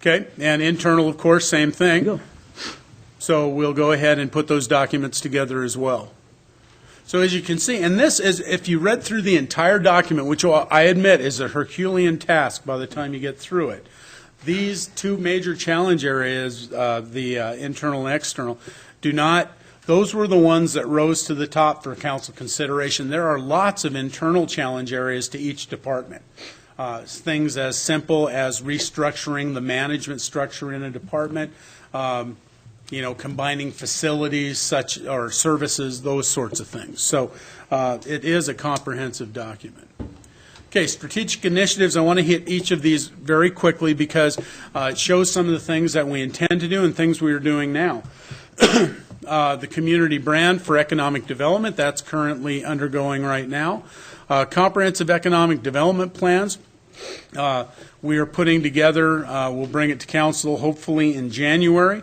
Okay, and internal, of course, same thing. So we'll go ahead and put those documents together as well. So as you can see, and this is, if you read through the entire document, which I admit is a Herculean task by the time you get through it, these two major challenge areas, the internal and external, those were the ones that rose to the top for council consideration. There are lots of internal challenge areas to each department. Things as simple as restructuring the management structure in a department, combining facilities or services, those sorts of things. So it is a comprehensive document. Okay, strategic initiatives. I want to hit each of these very quickly because it shows some of the things that we intend to do and things we are doing now. The community brand for economic development, that's currently undergoing right now. Comprehensive economic development plans. We are putting together, we'll bring it to council hopefully in January.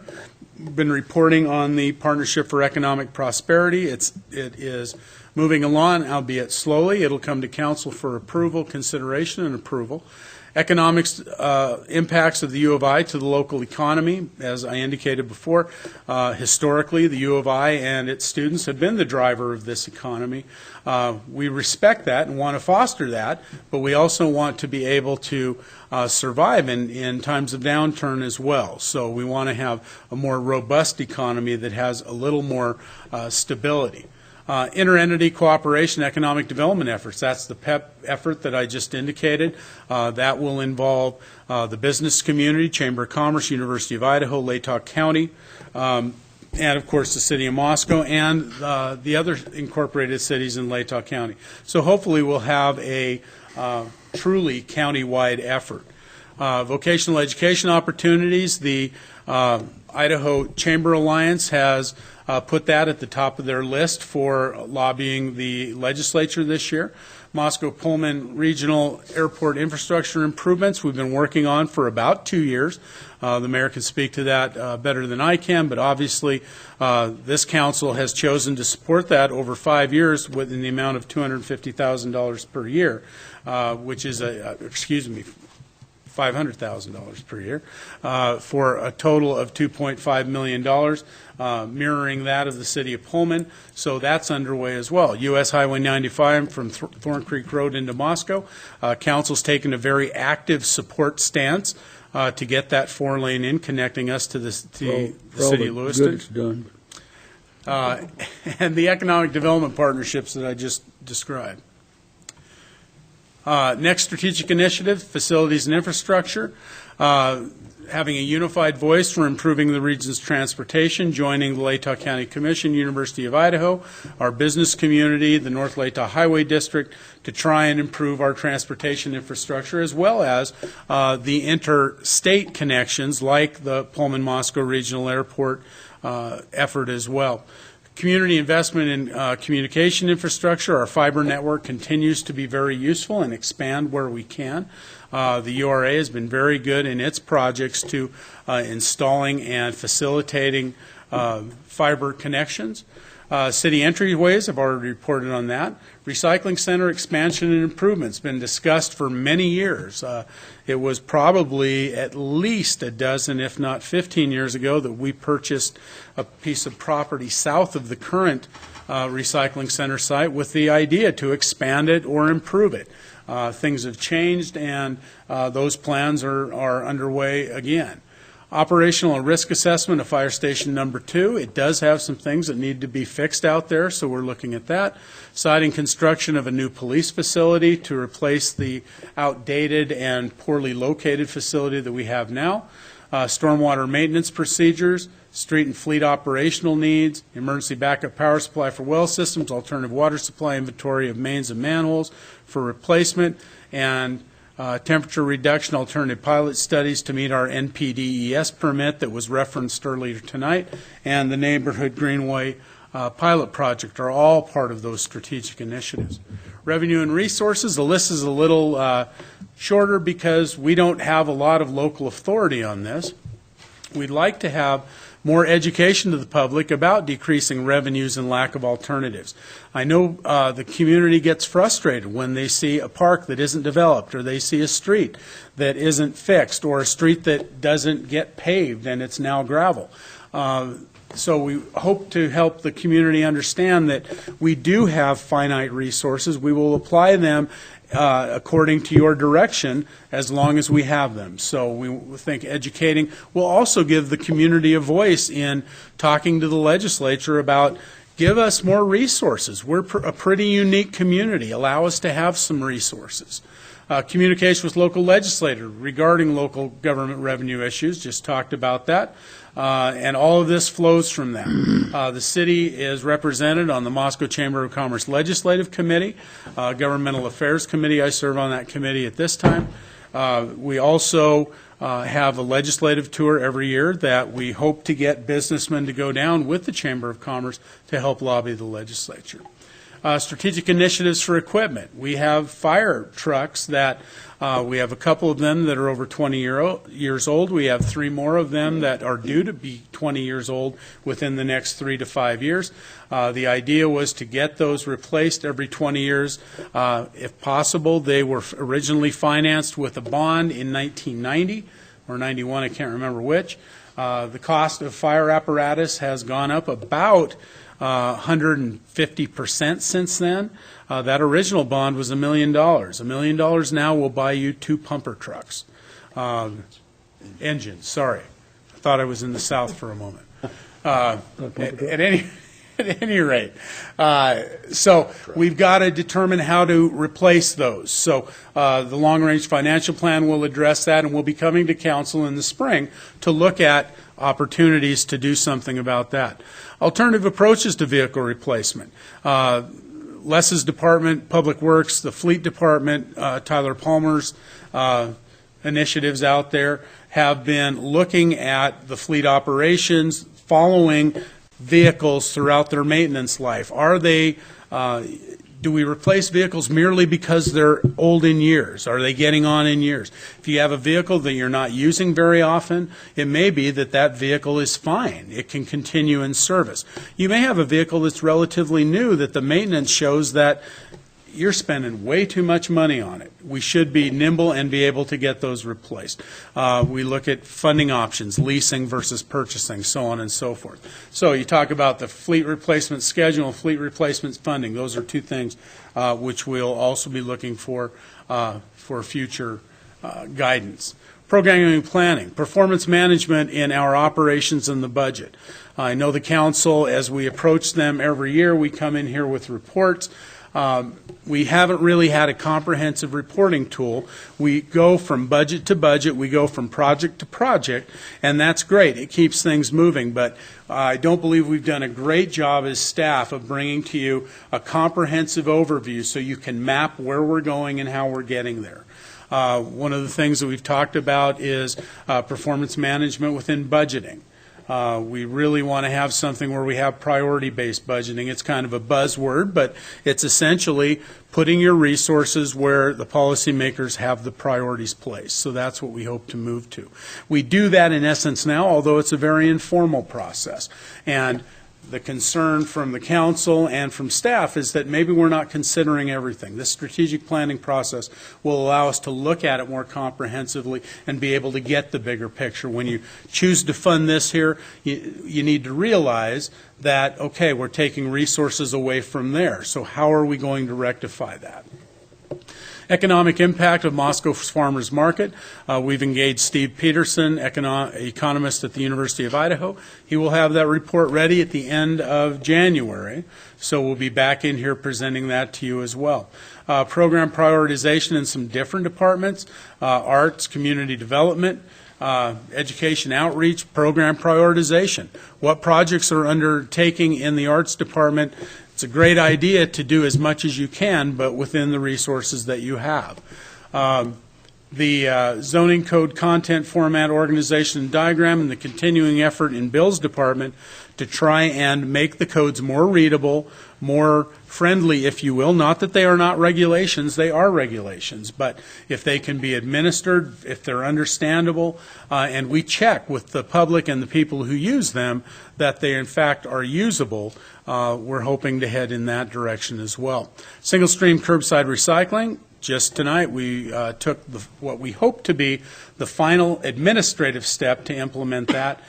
We've been reporting on the Partnership for Economic Prosperity. It is moving along, albeit slowly. It'll come to council for approval, consideration, and approval. Economics impacts of the U of I to the local economy, as I indicated before. Historically, the U of I and its students have been the driver of this economy. We respect that and want to foster that, but we also want to be able to survive in times of downturn as well. So we want to have a more robust economy that has a little more stability. Inter-entity cooperation, economic development efforts. That's the PEP effort that I just indicated. That will involve the business community, Chamber of Commerce, University of Idaho, Latah County, and of course the City of Moscow and the other incorporated cities in Latah County. So hopefully we'll have a truly county-wide effort. Vocational education opportunities. The Idaho Chamber Alliance has put that at the top of their list for lobbying the legislature this year. Moscow Pullman Regional Airport infrastructure improvements we've been working on for about 2 years. The mayor can speak to that better than I can, but obviously this council has chosen to support that over 5 years within the amount of $250,000 per year, which is $500,000 per year, for a total of $2.5 million, mirroring that of the city of Pullman. So that's underway as well. U.S. Highway 95 from Thorn Creek Road into Moscow. Council's taken a very active support stance to get that 4-lane in, connecting us to the city of Lewiston. It's done. And the economic development partnerships that I just described. Next strategic initiative, facilities and infrastructure. Having a unified voice for improving the region's transportation, joining the Latah County Commission, University of Idaho, our business community, the North Latah Highway District, to try and improve our transportation infrastructure, as well as the interstate connections like the Pullman-Moscow Regional Airport effort as well. Community investment in communication infrastructure. Our fiber network continues to be very useful and expand where we can. The URA has been very good in its projects to installing and facilitating fiber connections. City entryways, I've already reported on that. Recycling center expansion and improvements, been discussed for many years. It was probably at least a dozen, if not 15 years ago, that we purchased a piece of property south of the current recycling center site with the idea to expand it or improve it. Things have changed, and those plans are underway again. Operational and risk assessment of Fire Station number 2. It does have some things that need to be fixed out there, so we're looking at that. Siding construction of a new police facility to replace the outdated and poorly located facility that we have now. Stormwater maintenance procedures, street and fleet operational needs, emergency backup power supply for well systems, alternative water supply, inventory of mains and manholes for replacement, and temperature reduction alternative pilot studies to meet our NPDES permit that was referenced earlier tonight, and the neighborhood greenway pilot project are all part of those strategic initiatives. Revenue and resources, the list is a little shorter because we don't have a lot of local authority on this. We'd like to have more education to the public about decreasing revenues and lack of alternatives. I know the community gets frustrated when they see a park that isn't developed, or they see a street that isn't fixed, or a street that doesn't get paved and it's now gravel. So we hope to help the community understand that we do have finite resources. We will apply them according to your direction as long as we have them. So we think educating will also give the community a voice in talking to the legislature about, give us more resources. We're a pretty unique community. Allow us to have some resources. Communication with local legislators regarding local government revenue issues, just talked about that. And all of this flows from that. The city is represented on the Moscow Chamber of Commerce Legislative Committee, Governmental Affairs Committee. I serve on that committee at this time. We also have a legislative tour every year that we hope to get businessmen to go down with the Chamber of Commerce to help lobby the legislature. Strategic initiatives for equipment. We have fire trucks that we have a couple of them that are over 20 years old. We have 3 more of them that are due to be 20 years old within the next 3 to 5 years. The idea was to get those replaced every 20 years. If possible, they were originally financed with a bond in 1990 or 91, I can't remember which. The cost of fire apparatus has gone up about 150% since then. That original bond was $1 million. $1 million now will buy you 2 pumper trucks. Engines, sorry. I thought I was in the South for a moment. At any rate, so we've got to determine how to replace those. So the long-range financial plan will address that, and we'll be coming to council in the spring to look at opportunities to do something about that. Alternative approaches to vehicle replacement. Les's department, Public Works, the Fleet Department, Tyler Palmer's initiatives out there have been looking at the fleet operations, following vehicles throughout their maintenance life. Are they, do we replace vehicles merely because they're old in years? Are they getting on in years? If you have a vehicle that you're not using very often, it may be that that vehicle is fine. It can continue in service. You may have a vehicle that's relatively new that the maintenance shows that you're spending way too much money on it. We should be nimble and be able to get those replaced. We look at funding options, leasing versus purchasing, so on and so forth. So you talk about the fleet replacement schedule, fleet replacement funding. Those are 2 things which we'll also be looking for future guidance. Programming and planning, performance management in our operations and the budget. I know the council, as we approach them every year, we come in here with reports. We haven't really had a comprehensive reporting tool. We go from budget to budget, we go from project to project, and that's great. It keeps things moving, but I don't believe we've done a great job as staff of bringing to you a comprehensive overview so you can map where we're going and how we're getting there. One of the things that we've talked about is performance management within budgeting. We really want to have something where we have priority-based budgeting. It's kind of a buzzword, but it's essentially putting your resources where the policymakers have the priorities placed. So that's what we hope to move to. We do that in essence now, although it's a very informal process. And the concern from the council and from staff is that maybe we're not considering everything. This strategic planning process will allow us to look at it more comprehensively and be able to get the bigger picture. When you choose to fund this here, you need to realize that, okay, we're taking resources away from there. So how are we going to rectify that? Economic impact of Moscow's farmers market. We've engaged Steve Peterson, economist at the University of Idaho. He will have that report ready at the end of January, so we'll be back in here presenting that to you as well. Program prioritization in some different departments, arts, community development, education outreach, program prioritization. What projects are undertaking in the arts department? It's a great idea to do as much as you can, but within the resources that you have. The zoning code content format organization and diagram and the continuing effort in Bill's department to try and make the codes more readable, more friendly, if you will. Not that they are not regulations, they are regulations, but if they can be administered, if they're understandable, and we check with the public and the people who use them that they in fact are usable, we're hoping to head in that direction as well. Single stream curbside recycling. Just tonight, we took what we hope to be the final administrative step to implement that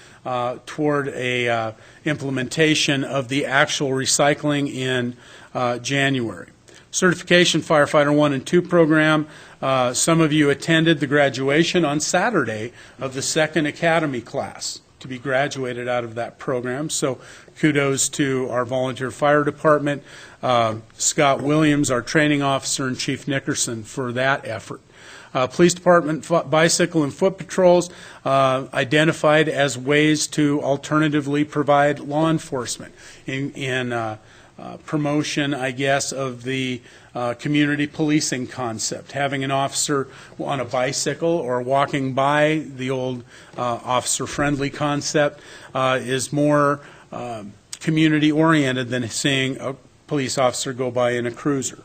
toward a implementation of the actual recycling in January. Certification Firefighter 1 and 2 program. Some of you attended the graduation on Saturday of the second academy class to be graduated out of that program. So kudos to our volunteer fire department, Scott Williams, our training officer, and Chief Nickerson for that effort. Police department bicycle and foot patrols identified as ways to alternatively provide law enforcement in promotion, I guess, of the community policing concept. Having an officer on a bicycle or walking by, the old officer-friendly concept, is more community-oriented than seeing a police officer go by in a cruiser.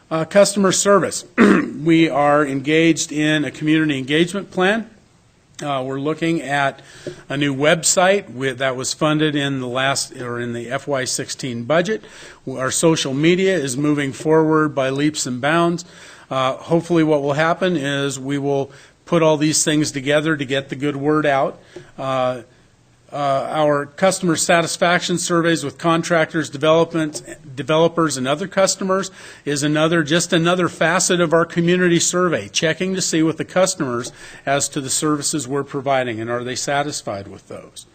Customer service. We are engaged in a community engagement plan. We're looking at a new website that was funded in the FY16 budget. Our social media is moving forward by leaps and bounds. Hopefully what will happen is we will put all these things together to get the good word out. Our customer satisfaction surveys with contractors, developers, and other customers is just another facet of our community survey, checking to see with the customers as to the services we're providing and are they satisfied with those.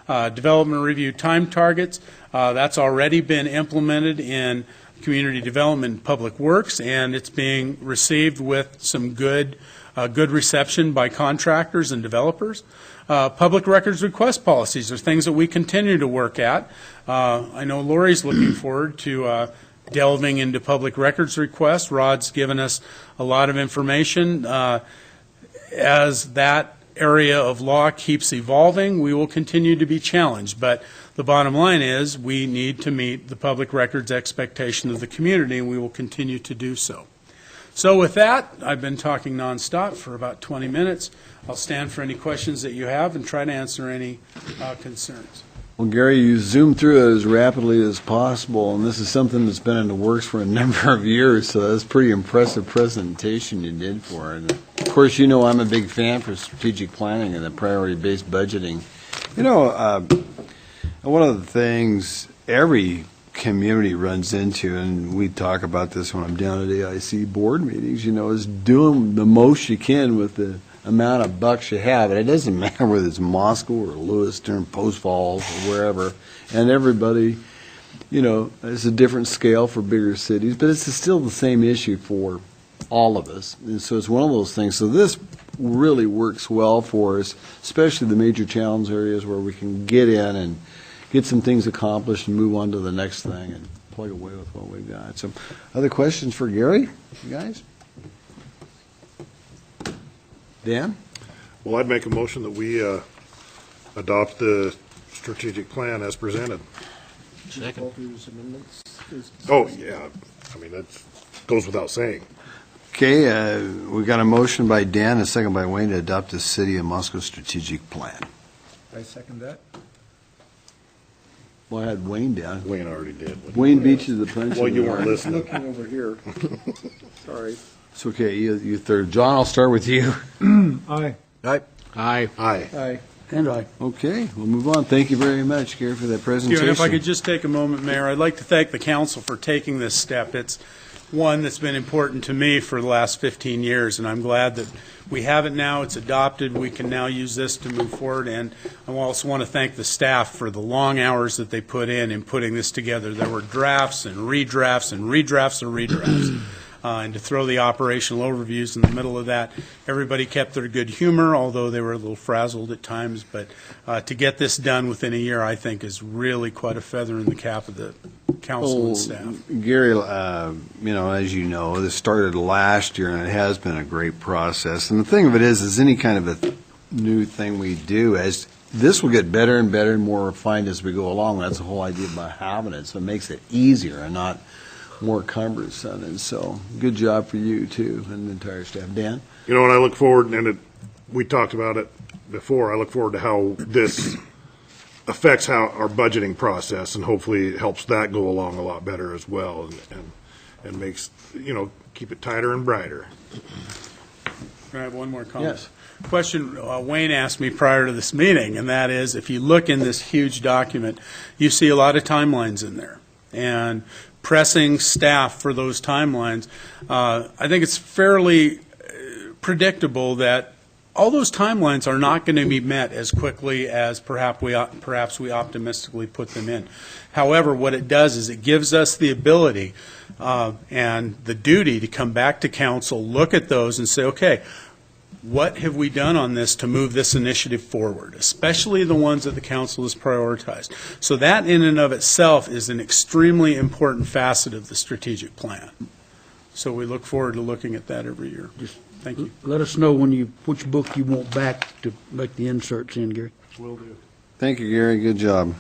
Development review time targets, that's already been implemented in community development and public works, and it's being received with some good reception by contractors and developers. Public records request policies are things that we continue to work at. I know Lori's looking forward to delving into public records requests. Rod's given us a lot of information. As that area of law keeps evolving, we will continue to be challenged. But the bottom line is we need to meet the public records expectation of the community, and we will continue to do so. So with that, I've been talking nonstop for about 20 minutes. I'll stand for any questions that you have and try to answer any concerns. Well, Gary, you zoomed through it as rapidly as possible, and this is something that's been in the works for a number of years, so that's a pretty impressive presentation you did for it. Of course, you know I'm a big fan for strategic planning and the priority-based budgeting. You know, one of the things every community runs into, and we talk about this when I'm down at AIC board meetings, you know, is doing the most you can with the amount of bucks you have. And it doesn't matter whether it's Moscow or Lewiston, Post Falls, or wherever. And everybody, you know, it's a different scale for bigger cities, but it's still the same issue for all of us. And so it's one of those things. So this really works well for us, especially the major challenge areas where we can get in and get some things accomplished and move on to the next thing and plug away with what we've got. So other questions for Gary, you guys? Dan? Well, I'd make a motion that we adopt the strategic plan as presented. Second. Oh, yeah. I mean, that goes without saying. Okay, we got a motion by Dan, a second by Wayne to adopt the City of Moscow strategic plan. I second that. Well, I had Wayne down. Wayne already did. Wayne beat you to the punch. Well, you there. weren't listening. Looking over here. Sorry. It's okay, you third. John, I'll start with you. Aye. Aye. Aye. Aye. And I. Okay, we'll move on. Thank you very much, Gary, for that Thank presentation. you. And if I could just take a moment, Mayor, I'd like to thank the council for taking this step. It's one that's been important to me for the last 15 years, and I'm glad that we have it now. It's adopted. We can now use this to move forward, and I also want to thank the staff for the long hours that they put in putting this together. There were drafts and redrafts and redrafts and redrafts. And to throw the operational overviews in the middle of that, everybody kept their good humor, although they were a little frazzled at times. But to get this done within a year, I think, is really quite a feather in the cap of the council and staff. Gary, you know, as you know, this started last year, and it has been a great process. And the thing of it is any kind of a new thing we do, as this will get better and better and more refined as we go along. That's the whole idea about having it, so it makes it easier and not more cumbersome. And so, good job for you, too, and the entire staff. Dan? You know, and I look forward, and we talked about it before, I look forward to how this affects how our budgeting process, and hopefully it helps that go along a lot better as well, and makes, keep it tighter and brighter. Can I have one more comment? Yes. Question Wayne asked me prior to this meeting, and that is, if you look in this huge document, you see a lot of timelines in there. And pressing staff for those timelines, I think it's fairly predictable that all those timelines are not going to be met as quickly as perhaps we optimistically put them in. However, what it does is it gives us the ability and the duty to come back to council, look at those and say, okay, what have we done on this to move this initiative forward, especially the ones that the council has prioritized. So that in and of itself is an extremely important facet of the strategic plan. So we look forward to looking at that every year. Thank you. Let us know which book you want back to make the inserts in, Gary. Will do. Thank you, Gary. Good job.